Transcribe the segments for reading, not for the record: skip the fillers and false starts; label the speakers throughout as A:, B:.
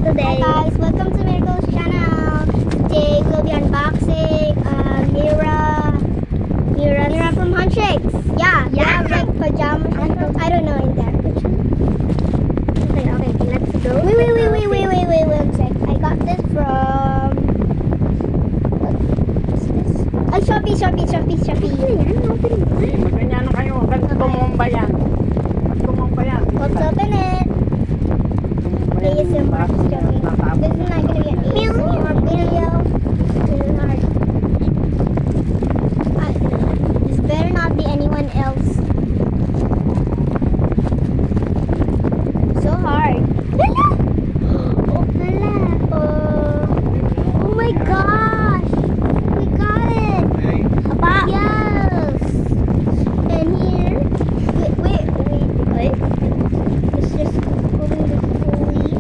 A: today. Hi guys, welcome to Miracle's channel. Today we'll be unboxing Mira from Handshakes. Yeah, like pajamas. I don't know in there. Okay, let's go. Wait, one sec. I got this from what's this? Shopee.
B: Ganyan na kayo. Ganito tumumba yan.
A: Let's open it. ASMR Shopee. This is not gonna get ASMR video. This is hard. This better not be anyone else. So hard. Oh my gosh! We got it! Yes! And here, wait. It's just holding this fully.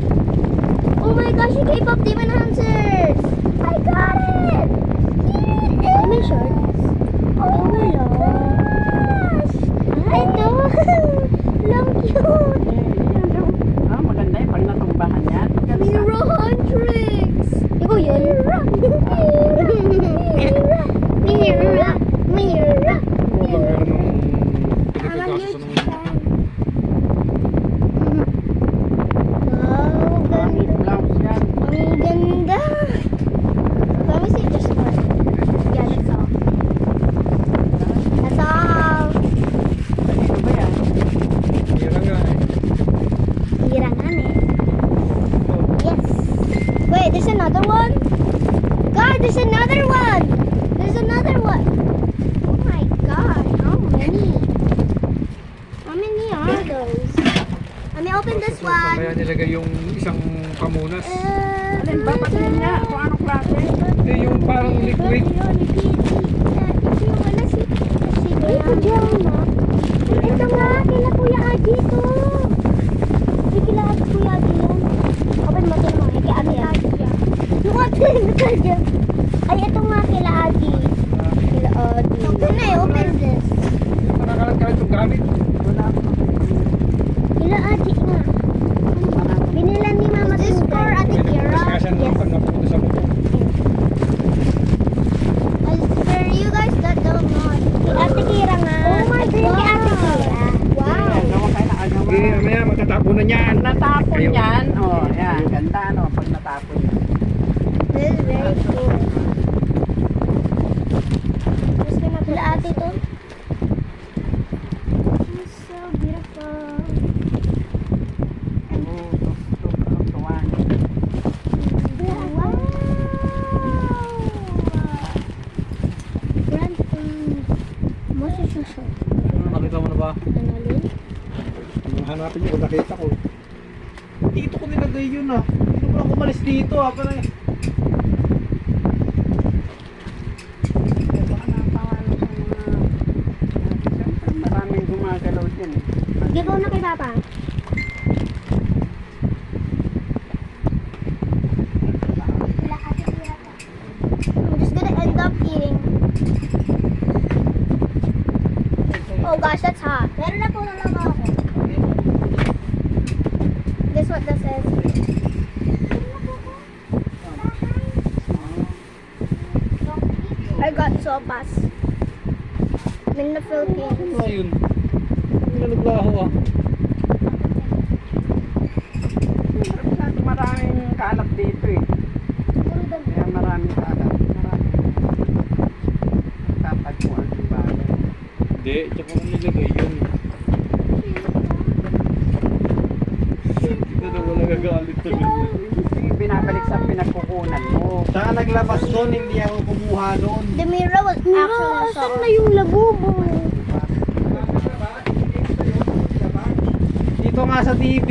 A: Oh my gosh, you gave up Demon Hunters! I got it! Here it is! Let me show it. Oh my gosh! I know! Long cute!
B: Maganda yun pag natumbahan yan.
A: Mira Huntrix! Ikaw yun? Mira! Wow,
B: Maraming blouse yan.
A: ang ganda! Let me see this one. Yeah, that's all. That's all.
B: Ano ba yan?
A: Hirangan eh. Yes. Wait, there's another one? God, there's another one! There's another one! Oh my God, how many? How many are those? Let me open this one.
C: Kaya nilagay yung isang pamunas.
B: Alin ba? Patingin niya kung anong klase.
C: Hindi yung parang liquid.
A: Ito nga, kila Kuya Aji ito. Ay, kila Kuya Aji yan. Open mo ito naman, kila Ate Aji siya. Yung ate, nagkadya. Ay, ito nga kila Aji. Kila Aji. Can I open this?
C: Nakakalat-kalat yung gamit.
A: Kila Aji nga. Binilan ni Mama Is this for Ate Kira?
C: Kasi naman pag napunta sa buko.
A: For you guys that don't know, kay Ate Kira nga. Oh my God! Kay Ate Kira. Wow!
B: Gawa kayo na agawa.
C: Sige, mamaya magtatapunan yan.
B: Natapon
C: Kayo.
B: yan. Oh, yan. Ganda ano pag natapon yan.
A: This is very cool. Just gonna put Ate to. It's so beautiful.
B: Tuwan.
A: Wow! Grand Mosusho.
C: Nakita mo na ba?
A: Analin?
C: Hanapin yung nakita ko. Dito ko nilagay yun ah. Dito ko lang umalis dito ah. Parang
B: Baka napawalo sa mga... Siyempre maraming gumagalaw din eh.
A: Give ko na kay Papa. I'm just gonna end up eating. Oh gosh, that's hot. Meron na po na lang ako. Guess what this is? I got sopas. I'm in the Philippines.
C: ano yun? Hindi na naglaho ah.
B: Masyado maraming kalat dito eh. Kaya maraming kalat. Maraming tatagpuan yung bagay.
C: Hindi, tsaka ko nilagay yun. Dito na wala gagalit tuloy.
B: Sige, binabalik sa pinagkukunan mo.
C: Tsaka naglabas doon, hindi ako kumuha doon.
A: The mirror was actually saan na yung labubo?
C: Dito nga sa TV.